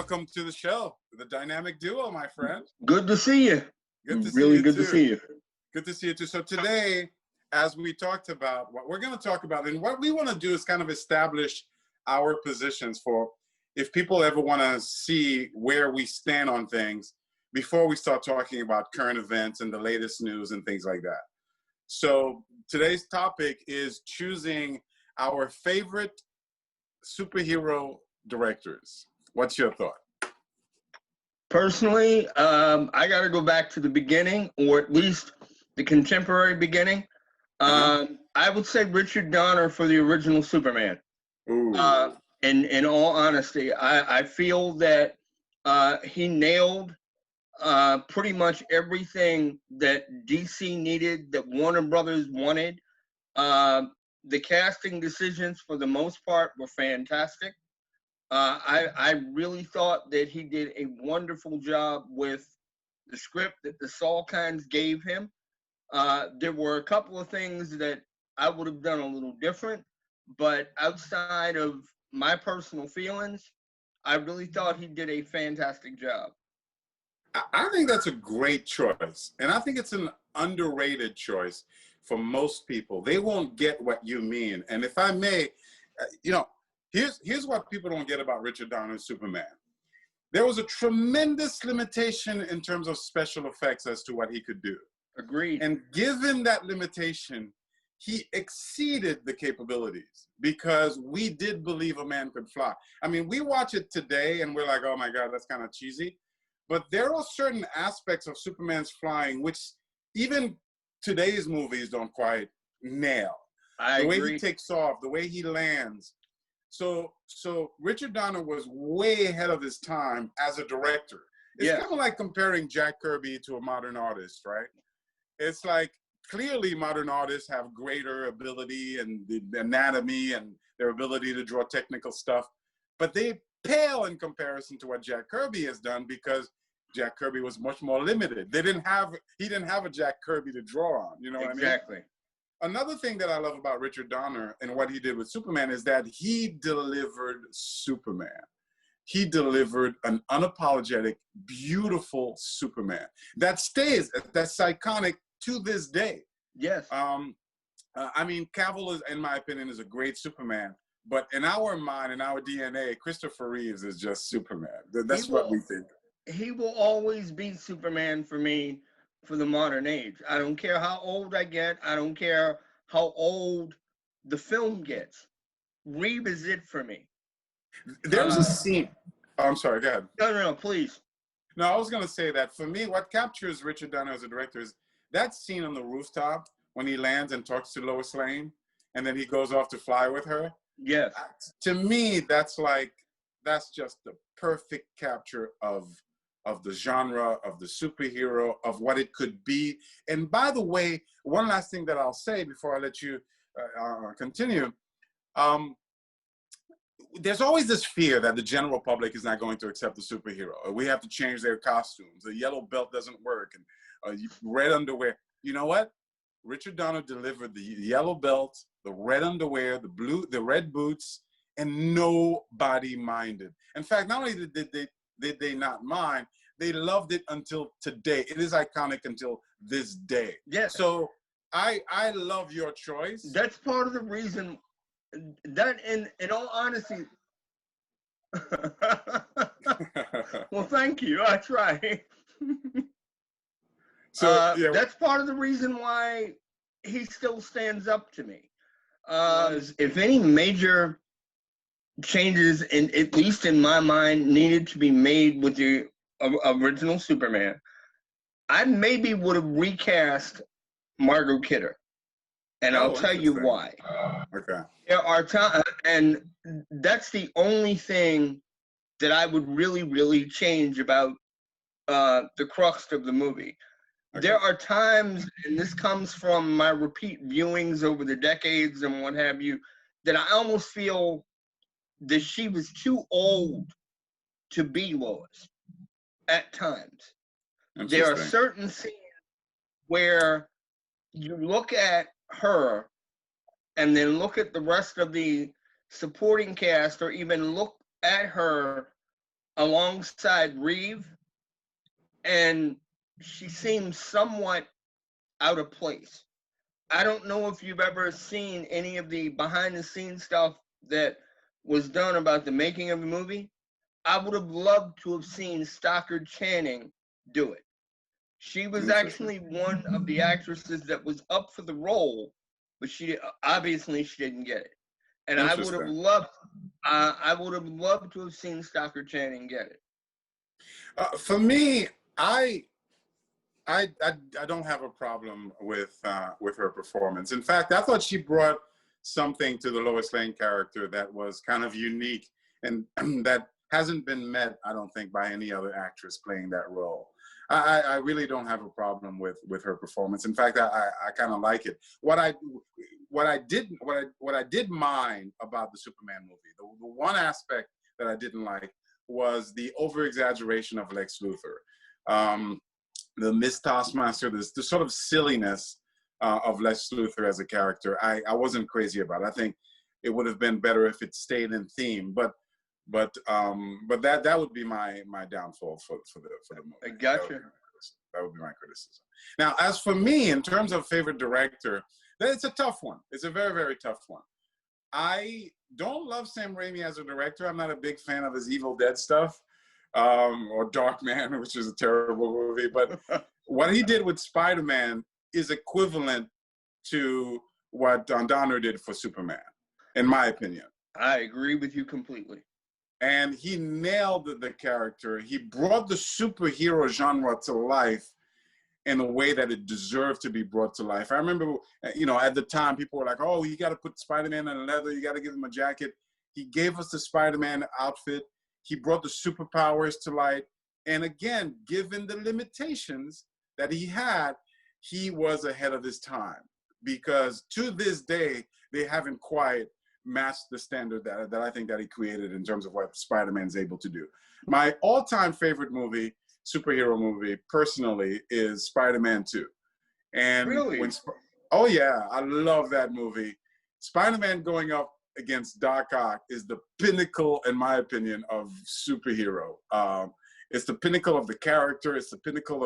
welcome to the show, the dynamic duo, my friend. Good to see you. Good to see really you good too. to see you. Good to see you too. So today, as we talked about, what we're going to talk about, and what we want to do is kind of establish our positions for if people ever want to see where we stand on things before we start talking about current events and the latest news and things like that. So today's topic is choosing our favorite superhero directors. What's your thought? Personally, I got to go back to the beginning, or at least the contemporary beginning. I would say Richard Donner for the original Superman. In all honesty, I feel that he nailed pretty much everything that DC needed, that Warner Brothers wanted. The casting decisions, for the most part, were fantastic. I really thought that he did a wonderful job with the script that the Salkinds gave him. There were a couple of things that I would have done a little different, but outside of my personal feelings, I really thought he did a fantastic job. I think that's a great choice, and I think it's an underrated choice for most people. They won't get what you mean, and if I may, here's what people don't get about Richard Donner's Superman. There was a tremendous limitation in terms of special effects as to what he could do. Agreed. And given that limitation, he exceeded the capabilities because we did believe a man could fly. I mean, we watch it today and we're like, oh my God, that's kind of cheesy. But there are certain aspects of Superman's flying which even today's movies don't quite nail. The way he takes off, the way he lands. So Richard Donner was way ahead of his time as a director. It's kind of like comparing Jack Kirby to a modern artist, right? It's like clearly modern artists have greater ability and the anatomy and their ability to draw technical stuff, but they pale in comparison to what Jack Kirby has done because Jack Kirby was much more limited. He didn't have a Jack Kirby to draw on, you know what I mean? Exactly. Another thing that I love about Richard Donner and what he did with Superman is that he delivered Superman. He delivered an unapologetic, beautiful Superman that stays, that's iconic to this day. Yes. I mean, Cavill, in my opinion, is a great Superman, but in our mind, in our DNA, Christopher Reeves is just Superman. That's what we think. He will always be Superman for me for the modern age. I don't care how old I get. I don't care how old the film gets. Reeves is it for me. There's a scene. Oh, I'm sorry, go ahead. No, please. No, I was going to say that for me, what captures Richard Donner as a director is that scene on the rooftop when he lands and talks to Lois Lane and then he goes off to fly with her. Yes. To me, that's just the perfect capture of the genre, of the superhero, of what it could be. And by the way, one last thing that I'll say before I let you continue. There's always this fear that the general public is not going to accept the superhero. We have to change their costumes. The yellow belt doesn't work. And red underwear. You know what? Richard Donner delivered the yellow belt, the red underwear, the red boots, and nobody minded. In fact, not only did they not mind, they loved it until today. It is iconic until this day. Yes. So I love your choice. That's part of the reason that in all honesty. Well, thank you. I try. That's part of the reason why he still stands up to me. If any major changes, at least in my mind, needed to be made with the original Superman, I maybe would have recast Margot Kidder. And I'll tell you why. Okay. There are times, and that's the only thing that I would really, really change about the crux of the movie. Okay. There are times, and this comes from my repeat viewings over the decades and what have you, that I almost feel that she was too old to be Lois at times. There are certain scenes where you look at her and then look at the rest of the supporting cast, or even look at her alongside Reeve, and she seems somewhat out of place. I don't know if you've ever seen any of the behind the scenes stuff that was done about the making of the movie. I would have loved to have seen Stockard Channing do it. She was actually one of the actresses that was up for the role, but she didn't get it. And I would have loved to have seen Stockard Channing get it. For me, I don't have a problem with her performance. In fact, I thought she brought something to the Lois Lane character that was kind of unique and that hasn't been met, I don't think, by any other actress playing that role. I really don't have a problem with her performance. In fact, I kind of like it. What I did mind about the Superman movie, the one aspect that I didn't like was the over-exaggeration of Lex Luthor. The Miss Taskmaster, the sort of silliness of Lex Luthor as a character, I wasn't crazy about it. I think it would have been better if it stayed in theme, but that would be my downfall for the movie. I gotcha. That would be my criticism. Now, as for me, in terms of favorite director, it's a tough one. It's a very, very tough one. I don't love Sam Raimi as a director. I'm not a big fan of his Evil Dead stuff, or Darkman, which is a terrible movie. But what he did with Spider-Man is equivalent to what Don Donner did for Superman, in my opinion. I agree with you completely. And he nailed the character. He brought the superhero genre to life in a way that it deserved to be brought to life. I remember, at the time, people were like, oh, you got to put Spider-Man in leather. You got to give him a jacket. He gave us the Spider-Man outfit. He brought the superpowers to light. And again, given the limitations that he had, he was ahead of his time. Because to this day, they haven't quite matched the standard that I think that he created in terms of what Spider-Man's able to do. My all-time favorite superhero movie, personally, is Spider-Man 2. And really? Oh yeah, I love that movie. Spider-Man going up against Doc Ock is the pinnacle, in my opinion, of superhero. It's the pinnacle of the character. It's the pinnacle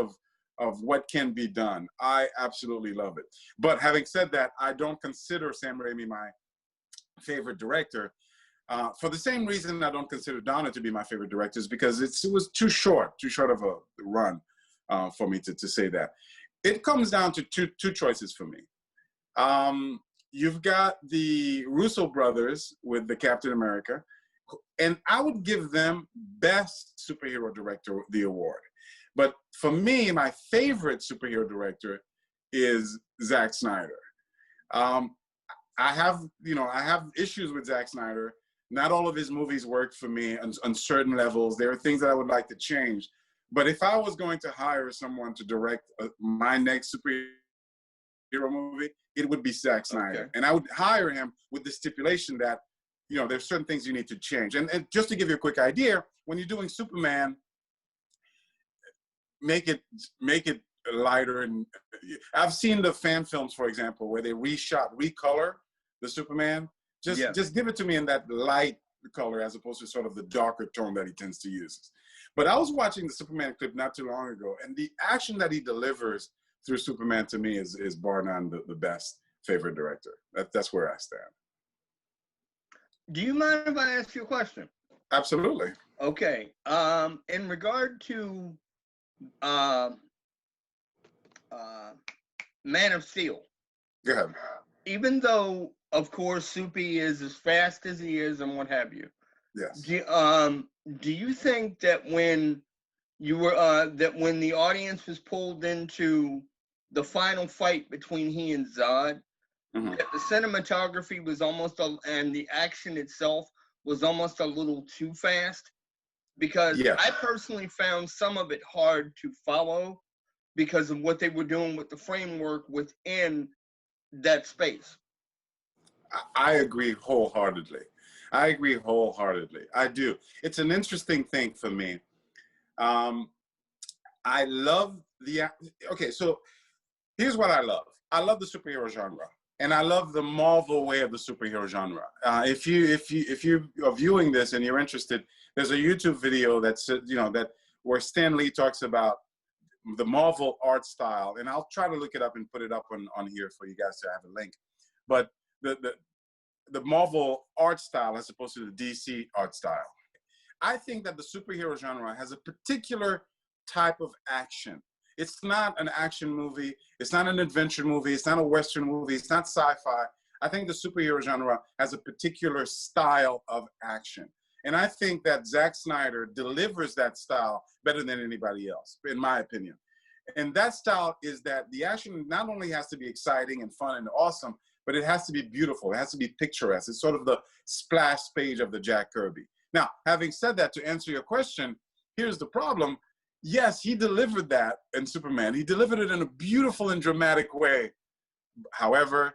of what can be done. I absolutely love it. But having said that, I don't consider Sam Raimi my favorite director. For the same reason I don't consider Donner to be my favorite director, is because it was too short of a run for me to say that. It comes down to two choices for me. You've got the Russo brothers with the Captain America, and I would give them Best Superhero Director the award. But for me, my favorite superhero director is Zack Snyder. I have issues with Zack Snyder. Not all of his movies worked for me on certain levels. There are things that I would like to change. But if I was going to hire someone to direct my next superhero movie, it would be Zack Snyder. Okay. And I would hire him with the stipulation that, there's certain things you need to change. And just to give you a quick idea, when you're doing Superman, make it lighter. And I've seen the fan films, for example, where they recolor the Superman. Just give it to me in that light color as opposed to sort of the darker tone that he tends to use. But I was watching the Superman clip not too long ago, and the action that he delivers through Superman to me is bar none the best favorite director. That's where I stand. Do you mind if I ask you a question? Absolutely. Okay. In regard to Man of Steel. Go ahead. Even though, of course, Soupy is as fast as he is and what have you. Yes. Do you think that when when the audience was pulled into the final fight between he and Zod, mm-hmm. that the cinematography was and the action itself was almost a little too fast? Because yes. I personally found some of it hard to follow because of what they were doing with the framework within that space. I agree wholeheartedly. I do. It's an interesting thing for me. I love so here's what I love. I love the superhero genre. and I love the Marvel way of the superhero genre. If you are viewing this and you're interested, there's a YouTube video that's that where Stan Lee talks about the Marvel art style, and I'll try to look it up and put it up on here for you guys to have a link. But the Marvel art style as opposed to the DC art style. I think that the superhero genre has a particular type of action. It's not an action movie. It's not an adventure movie. It's not a Western movie. It's not sci-fi. I think the superhero genre has a particular style of action. And I think that Zack Snyder delivers that style better than anybody else, in my opinion. And that style is that the action not only has to be exciting and fun and awesome, but it has to be beautiful. It has to be picturesque. It's sort of the splash page of the Jack Kirby. Now, having said that, to answer your question, here's the problem. Yes, he delivered that in Superman. He delivered it in a beautiful and dramatic way. However,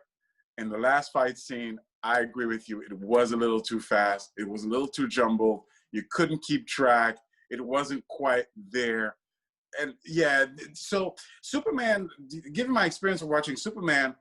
in the last fight scene, I agree with you. It was a little too fast. It was a little too jumbled. You couldn't keep track. It wasn't quite there. And yeah, so Superman, given my experience of watching Superman,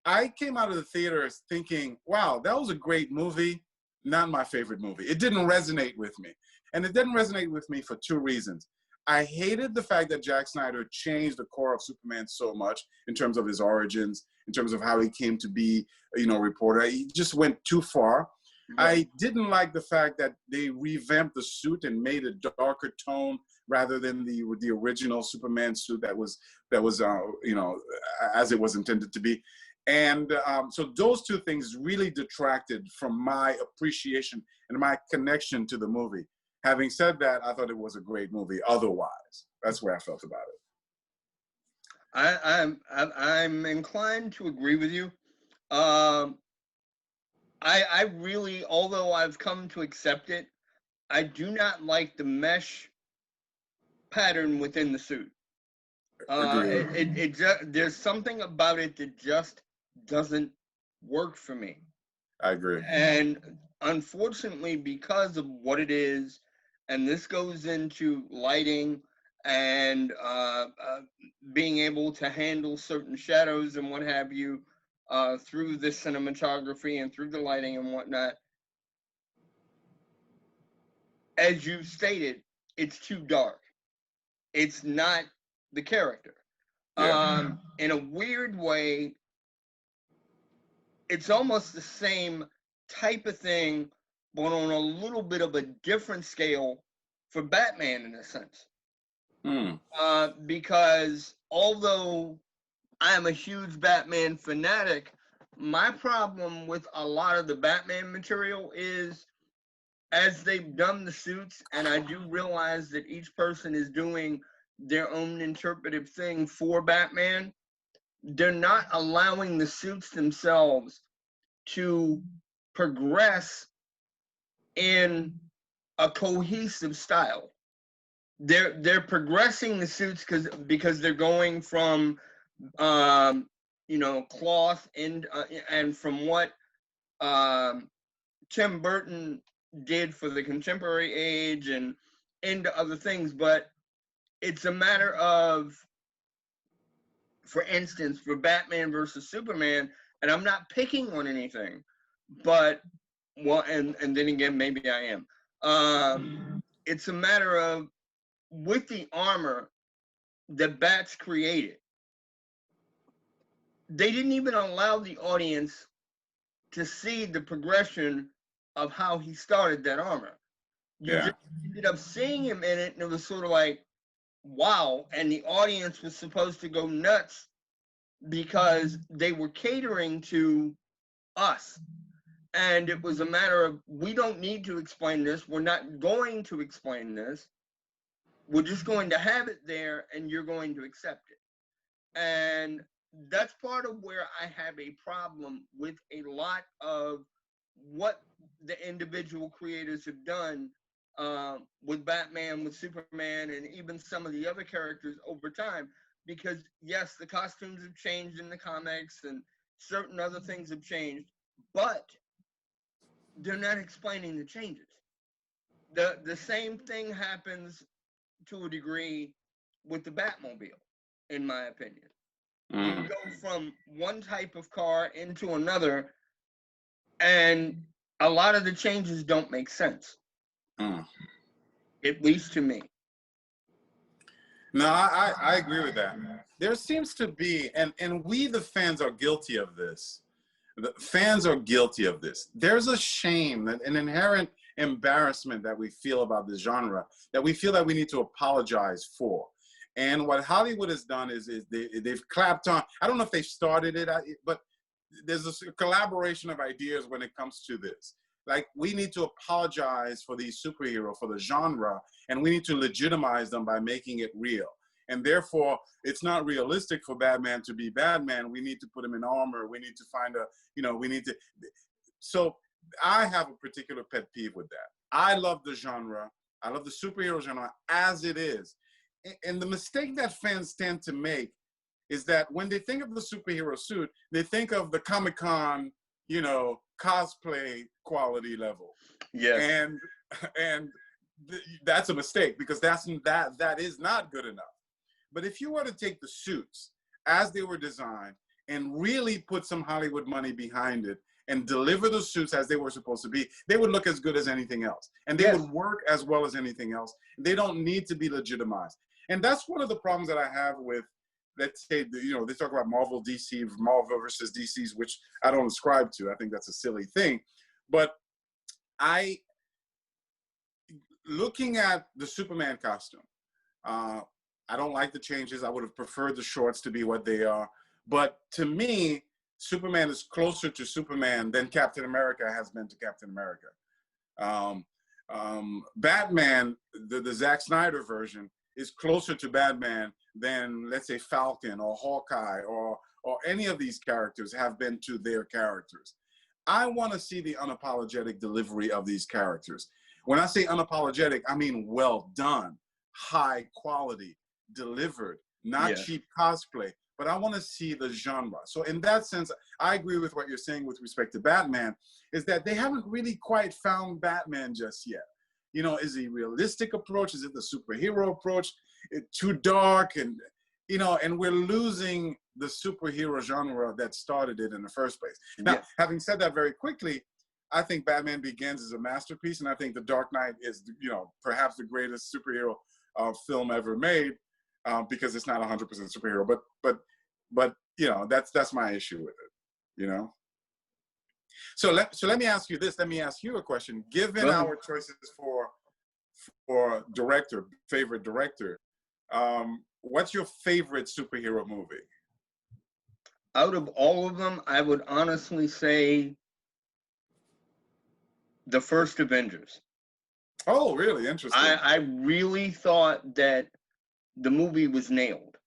I came out of the theater thinking, wow, that was a great movie. Not my favorite movie. It didn't resonate with me. And it didn't resonate with me for two reasons. I hated the fact that Zack Snyder changed the core of Superman so much in terms of his origins, in terms of how he came to be, reporter. He just went too far. I didn't like the fact that they revamped the suit and made a darker tone rather than the original Superman suit that was as it was intended to be. And so those two things really detracted from my appreciation and my connection to the movie. Having said that, I thought it was a great movie. Otherwise, that's where I felt about it. I'm inclined to agree with you. I really, although I've come to accept it, I do not like the mesh pattern within the suit. There's something about it that just doesn't work for me. I agree. And unfortunately, because of what it is, and this goes into lighting and being able to handle certain shadows and what have you through the cinematography and through the lighting and whatnot. As you stated, it's too dark. It's not the character. Yeah. In a weird way, it's almost the same type of thing, but on a little bit of a different scale for Batman in a sense. Because although I am a huge Batman fanatic, my problem with a lot of the Batman material is as they've done the suits, and I do realize that each person is doing their own interpretive thing for Batman, they're not allowing the suits themselves to progress in a cohesive style. They're progressing the suits because they're going from cloth and from what Tim Burton did for the contemporary age and into other things, but it's a matter of, for instance, for Batman versus Superman, and I'm not picking on anything, but and then again, maybe I am. It's a matter of, with the armor that Bats created, they didn't even allow the audience to see the progression of how he started that armor. You just ended up seeing him in it, and it was sort of like, wow, and the audience was supposed to go nuts because they were catering to us. And it was a matter of, we don't need to explain this. We're not going to explain this. We're just going to have it there, and you're going to accept it. And that's part of where I have a problem with a lot of what the individual creators have done with Batman, with Superman, and even some of the other characters over time. Because yes, the costumes have changed in the comics and certain other things have changed, but they're not explaining the changes. The same thing happens to a degree with the Batmobile, in my opinion. You go from one type of car into another, and a lot of the changes don't make sense. At least to me. No, I agree with that. There seems to be, and we the fans are guilty of this. The fans are guilty of this. There's a shame, an inherent embarrassment that we feel about this genre, that we feel that we need to apologize for. And what Hollywood has done is they've clapped on. I don't know if they've started it, but there's a collaboration of ideas when it comes to this. Like, we need to apologize for these superheroes, for the genre, and we need to legitimize them by making it real. And therefore, it's not realistic for Batman to be Batman. We need to put him in armor. We need to find a, we need to. So I have a particular pet peeve with that. I love the genre. I love the superhero genre as it is. And the mistake that fans tend to make is that when they think of the superhero suit, they think of the Comic-Con, cosplay quality level. Yeah. And that's a mistake, because that is not good enough. But if you were to take the suits as they were designed and really put some Hollywood money behind it and deliver the suits as they were supposed to be, they would look as good as anything else. And they would work as well as anything else. They don't need to be legitimized. And that's one of the problems that I have with, let's say, they talk about Marvel versus DCs, which I don't ascribe to. I think that's a silly thing. But looking at the Superman costume, I don't like the changes. I would have preferred the shorts to be what they are. But to me, Superman is closer to Superman than Captain America has been to Captain America. Batman, the Zack Snyder version, is closer to Batman than, let's say, Falcon or Hawkeye or any of these characters have been to their characters. I want to see the unapologetic delivery of these characters. When I say unapologetic, I mean well done, high quality, delivered, not cheap cosplay. But I want to see the genre. So in that sense, I agree with what you're saying with respect to Batman, is that they haven't really quite found Batman just yet. Is it a realistic approach? Is it the superhero approach? It's too dark, and we're losing the superhero genre that started it in the first place. Now, having said that very quickly, I think Batman Begins is a masterpiece, and I think The Dark Knight is, perhaps the greatest superhero film ever made, because it's not 100% superhero. But that's my issue with it. So let me ask you this. Let me ask you a question. Given our choices for director, favorite director, what's your favorite superhero movie? Out of all of them, I would honestly say the first Avengers. Oh, really? Interesting. I really thought that the movie was nailed.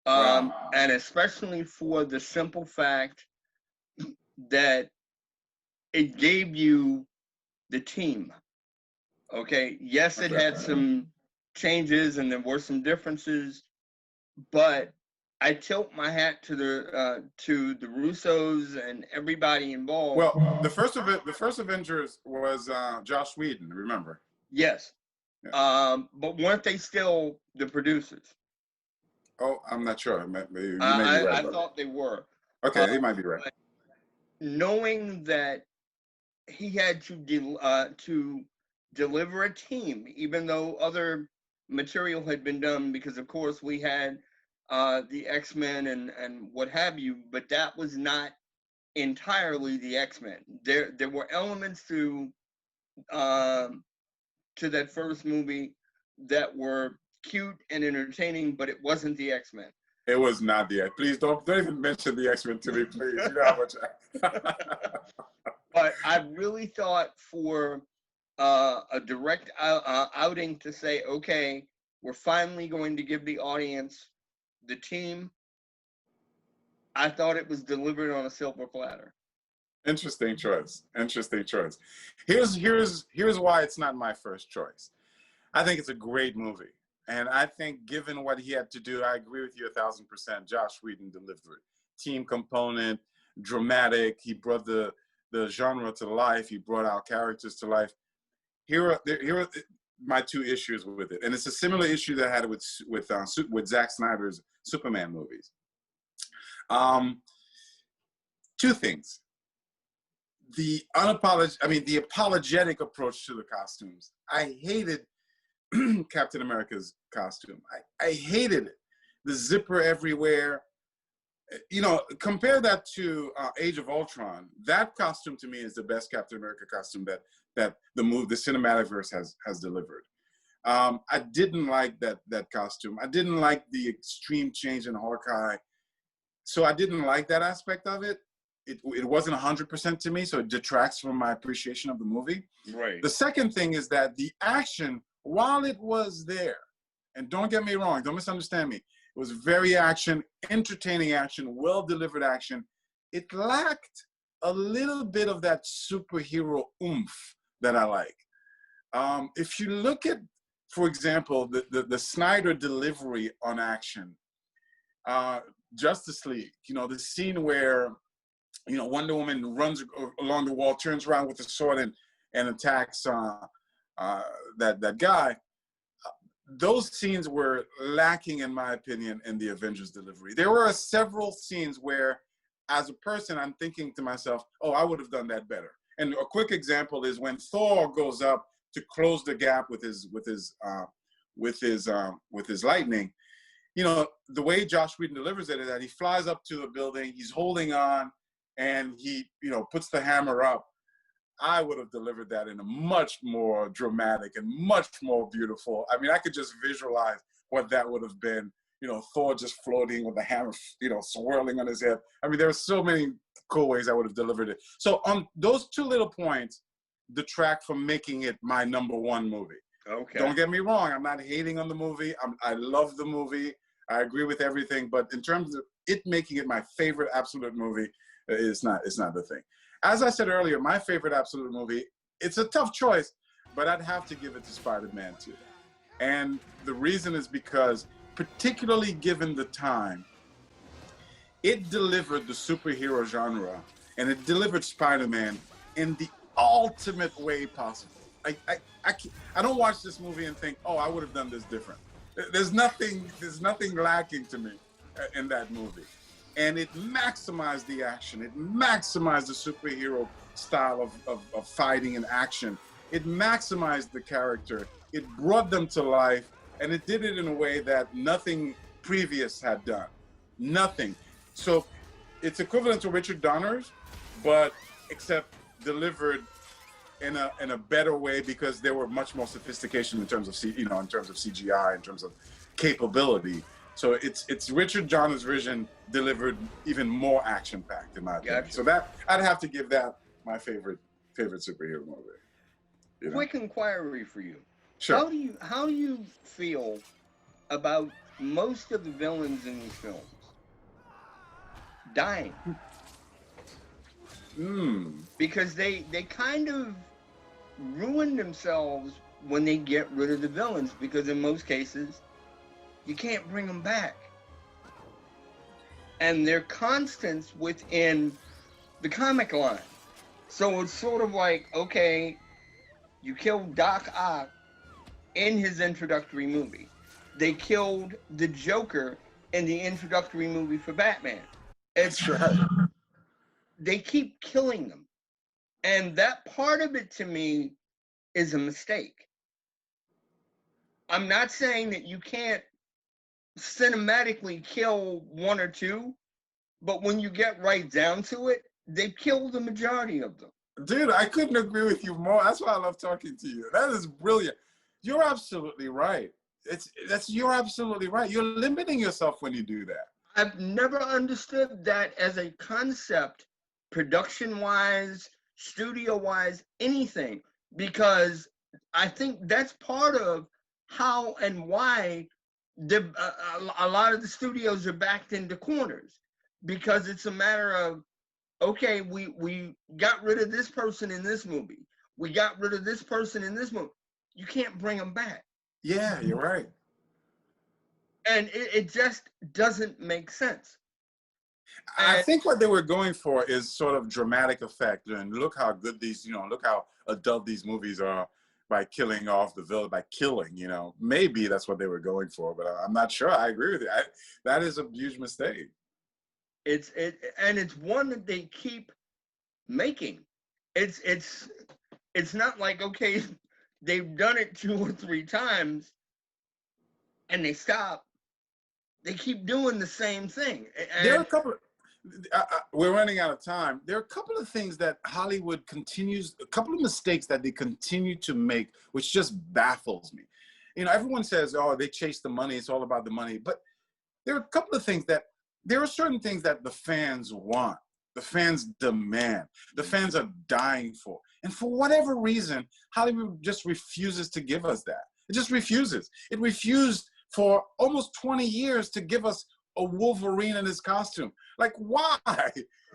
Wow. And especially for the simple fact that it gave you the team. Okay, yes, it had some changes and there were some differences, but I tilt my hat to the Russos and everybody involved. Well, the first Avengers was Joss Whedon, remember? Yes. Yeah. But weren't they still the producers? Oh, I'm not sure. You may be right. I though. thought they were. Okay, he might be right. Knowing that he had to deliver a team, even though other material had been done, because of course we had the X-Men and what have you, but that was not entirely the X-Men. There were elements to that first movie that were cute and entertaining, but it wasn't the X-Men. It was not the X. Please don't even mention the X-Men to me, please. You know how much. But I really thought for a direct outing to say, okay, we're finally going to give the audience the team. I thought it was delivered on a silver platter. Interesting choice. Interesting choice. Here's why it's not my first choice. I think it's a great movie. And I think given what he had to do, I agree with you 1,000%. Joss Whedon delivered. Team component, dramatic. He brought the genre to life. He brought our characters to life. Here are my two issues with it. And it's a similar issue that I had with Zack Snyder's Superman movies. Um, two things. The apologetic approach to the costumes. I hated Captain America's costume. I hated it. The zipper everywhere. You know, compare that to Age of Ultron. That costume to me is the best Captain America costume that the cinematic verse has delivered. I didn't like that costume. I didn't like the extreme change in Hawkeye. So I didn't like that aspect of it. It wasn't 100% to me, so it detracts from my appreciation of the movie. Right. The second thing is that the action, while it was there, and don't get me wrong, don't misunderstand me, it was very entertaining action, well-delivered action. It lacked a little bit of that superhero oomph that I like. If you look at, for example, the Snyder delivery on action, Justice League, you know, the scene where, you know, Wonder Woman runs along the wall, turns around with the sword and attacks that guy. Those scenes were lacking, in my opinion, in the Avengers delivery. There were several scenes where, as a person, I'm thinking to myself, oh, I would have done that better. And a quick example is when Thor goes up to close the gap with his lightning. You know, the way Josh Whedon delivers it is that he flies up to the building, he's holding on, and he, you know, puts the hammer up. I would have delivered that in a much more dramatic and much more beautiful. I mean, I could just visualize what that would have been. You know, Thor just floating with the hammer, you know, swirling on his head. I mean, there are so many cool ways I would have delivered it. So on those two little points detract from making it my #1 movie. Okay. Don't get me wrong. I'm not hating on the movie. I love the movie. I agree with everything. But in terms of it making it my favorite absolute movie, it's not the thing. As I said earlier, my favorite absolute movie, it's a tough choice, but I'd have to give it to Spider-Man 2. And the reason is because, particularly given the time, it delivered the superhero genre, and it delivered Spider-Man in the ultimate way possible. I don't watch this movie and think, oh, I would have done this different. There's nothing lacking to me in that movie. And it maximized the action. It maximized the superhero style of fighting and action. It maximized the character. It brought them to life. And it did it in a way that nothing previous had done. Nothing. So it's equivalent to Richard Donner's, but except delivered in a better way, because there were much more sophistication in terms of in terms of CGI, in terms of capability. So it's Richard Donner's vision delivered even more action packed, in my opinion. Gotcha. So that I'd have to give that my favorite superhero movie. You know? Quick inquiry for you. Sure. How do you feel about most of the villains in these films dying? Because they kind of ruin themselves when they get rid of the villains, because in most cases you can't bring them back, and they're constants within the comic line. So it's sort of like, okay, you killed Doc Ock in his introductory movie. They killed the Joker in the introductory movie for Batman. It's right. They keep killing them. And that part of it, to me, is a mistake. I'm not saying that you can't cinematically kill one or two, but when you get right down to it, they've killed the majority of them. Dude, I couldn't agree with you more. That's why I love talking to you. That is brilliant. You're absolutely right. You're absolutely right. You're limiting yourself when you do that. I've never understood that as a concept, production-wise, studio-wise, anything, because I think that's part of how and why a lot of the studios are backed into corners, because it's a matter of, okay, we got rid of this person in this movie. We got rid of this person in this movie. You can't bring them back. Yeah, you're right. And it just doesn't make sense. I think what they were going for is sort of dramatic effect. And look how good look how adult these movies are by killing off the villain, by killing, Maybe that's what they were going for, but I'm not sure. I agree with you. That is a huge mistake. And it's one that they keep making. It's not like, okay, they've done it 2 or 3 times and they stop. They keep doing the same thing. And there are a couple of, we're running out of time. There are a couple of things that Hollywood continues, a couple of mistakes that they continue to make, which just baffles me. You know, everyone says, oh, they chase the money, it's all about the money. But there are a couple of things that, there are certain things that the fans want, the fans demand, the fans are dying for. And for whatever reason, Hollywood just refuses to give us that. It just refuses. It refused for almost 20 years to give us a Wolverine in his costume. Like, why?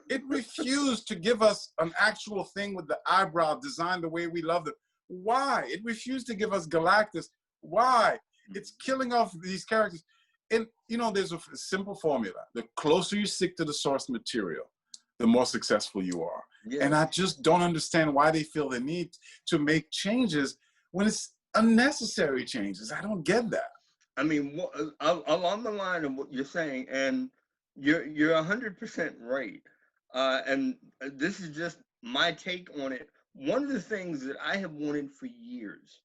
It refused to give us an actual thing with the eyebrow designed the way we love them. Why? It refused to give us Galactus. Why? It's killing off these characters. And, you know, there's a simple formula. The closer you stick to the source material, the more successful you are. Yeah. And I just don't understand why they feel the need to make changes when it's unnecessary changes. I don't get that. I mean, along the line of what you're saying, and you're 100% right. And this is just my take on it. One of the things that I have wanted for years,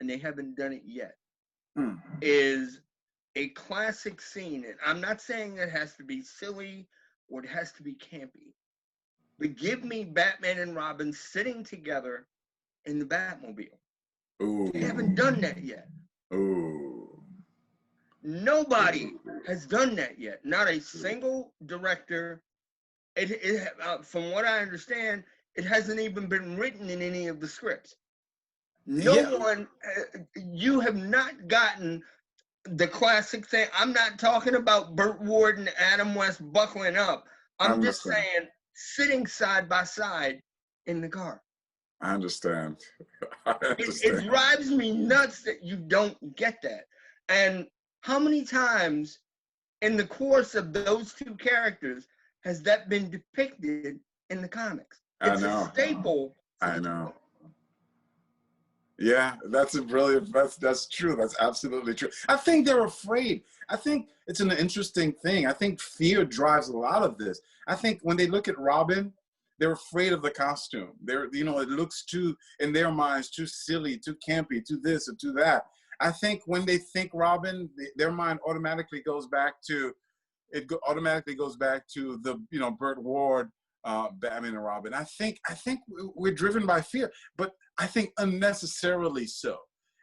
and they haven't done it yet, is a classic scene. And I'm not saying it has to be silly or it has to be campy, but give me Batman and Robin sitting together in the Batmobile. Ooh. They haven't done that yet. Ooh. Nobody has done that yet. Not a single director. From what I understand, it hasn't even been written in any of the scripts. No one, you have not gotten the classic thing. I'm not talking about Burt Ward and Adam West buckling up. I'm just saying sitting side by side in the car. I understand. It drives me nuts that you don't get that. And how many times in the course of those two characters has that been depicted in the comics? It's a staple. I know. Yeah, that's a brilliant, that's true. That's absolutely true. I think they're afraid. I think it's an interesting thing. I think fear drives a lot of this. I think when they look at Robin, they're afraid of the costume. They're, you know, it looks too, in their minds, too silly, too campy, too this or too that. I think when they think Robin, their mind automatically goes back to, automatically goes back to the, you know, Burt Ward, Batman and Robin. I think we're driven by fear, but I think unnecessarily so.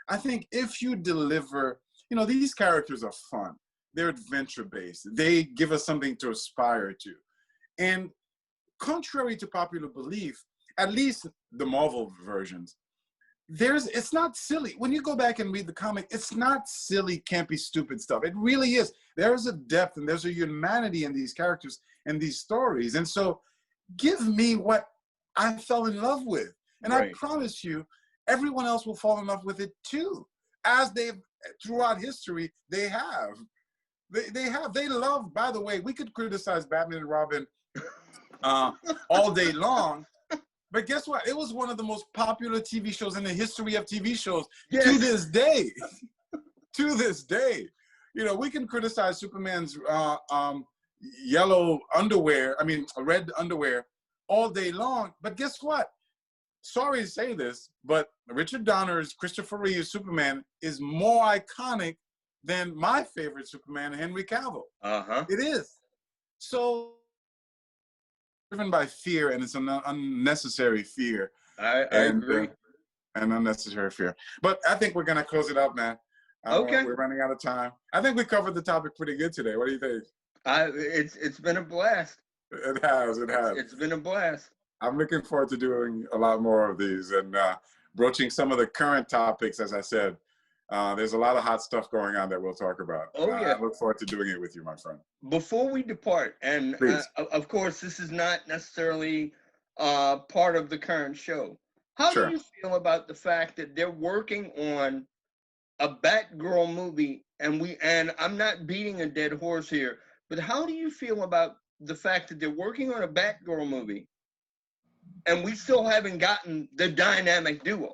I think if you deliver, you know, these characters are fun. They're adventure-based. They give us something to aspire to. And contrary to popular belief, at least the Marvel versions, it's not silly. When you go back and read the comic, it's not silly, campy, stupid stuff. It really is. There's a depth and there's a humanity in these characters and these stories. And so give me what I fell in love with. And right. I promise you, everyone else will fall in love with it too. As they've, throughout history, they have. They love, by the way, we could criticize Batman and Robin all day long, but guess what? It was one of the most popular TV shows in the history of TV shows to this day. To this day. You know, we can criticize Superman's yellow underwear, red underwear all day long, but guess what? Sorry to say this, but Richard Donner's Christopher Reeve's Superman is more iconic than my favorite Superman, Henry Cavill. It is. So, driven by fear, and it's an unnecessary fear. I agree. An unnecessary fear. But I think we're going to close it up, man. Okay. We're running out of time. I think we covered the topic pretty good today. What do you think? It's been a blast. It has. It's been a blast. I'm looking forward to doing a lot more of these and broaching some of the current topics. As I said, there's a lot of hot stuff going on that we'll talk about. I look forward to doing it with you, my friend. Before we depart, and of course, this is not necessarily part of the current show. How do you feel about the fact that they're working on a Batgirl movie, and I'm not beating a dead horse here, but how do you feel about the fact that they're working on a Batgirl movie and we still haven't gotten the dynamic duo?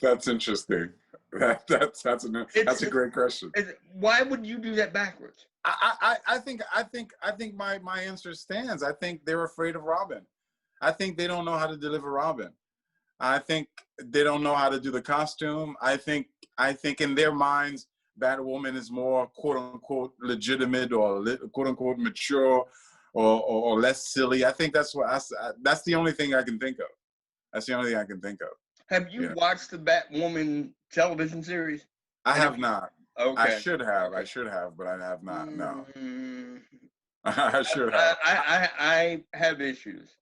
That's interesting. That's a great question. Why would you do that backwards? I think my answer stands. I think they're afraid of Robin. I think they don't know how to deliver Robin. I think they don't know how to do the costume. I think in their minds, Batwoman is more quote unquote legitimate or quote unquote mature or less silly. I think that's the only thing I can think of. That's the only thing I can think of. Have you watched the Batwoman television series? I have not. Okay. I should have. I should have, but I have not. No. I should have. I have issues.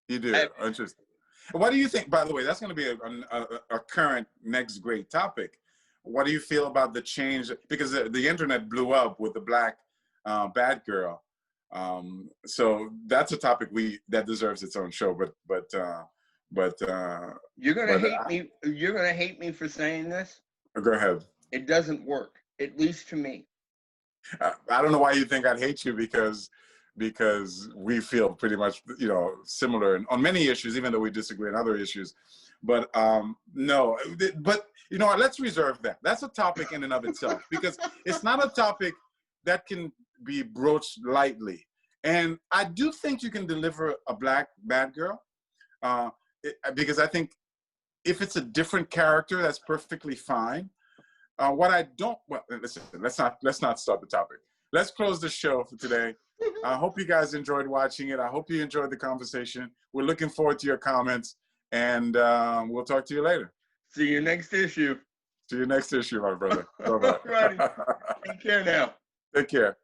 You do. Interesting. What do you think? By the way, that's going to be a current next great topic. What do you feel about the change? Because the internet blew up with the black Batgirl. So that's a topic that deserves its own show. But you're gonna hate me. You're gonna hate me for saying this. Go ahead. It doesn't work, at least to me. I don't know why you think I'd hate you, because we feel pretty much, similar on many issues, even though we disagree on other issues. But no, but let's reserve that. That's a topic in and of itself, because it's not a topic that can be broached lightly. And I do think you can deliver a black Batgirl, because I think if it's a different character, that's perfectly fine. Listen, let's not start the topic. Let's close the show for today. I hope you guys enjoyed watching it. I hope you enjoyed the conversation. We're looking forward to your comments, and we'll talk to you later. See you next issue. See you next issue, my brother. Bye-bye. Take care now. Take care.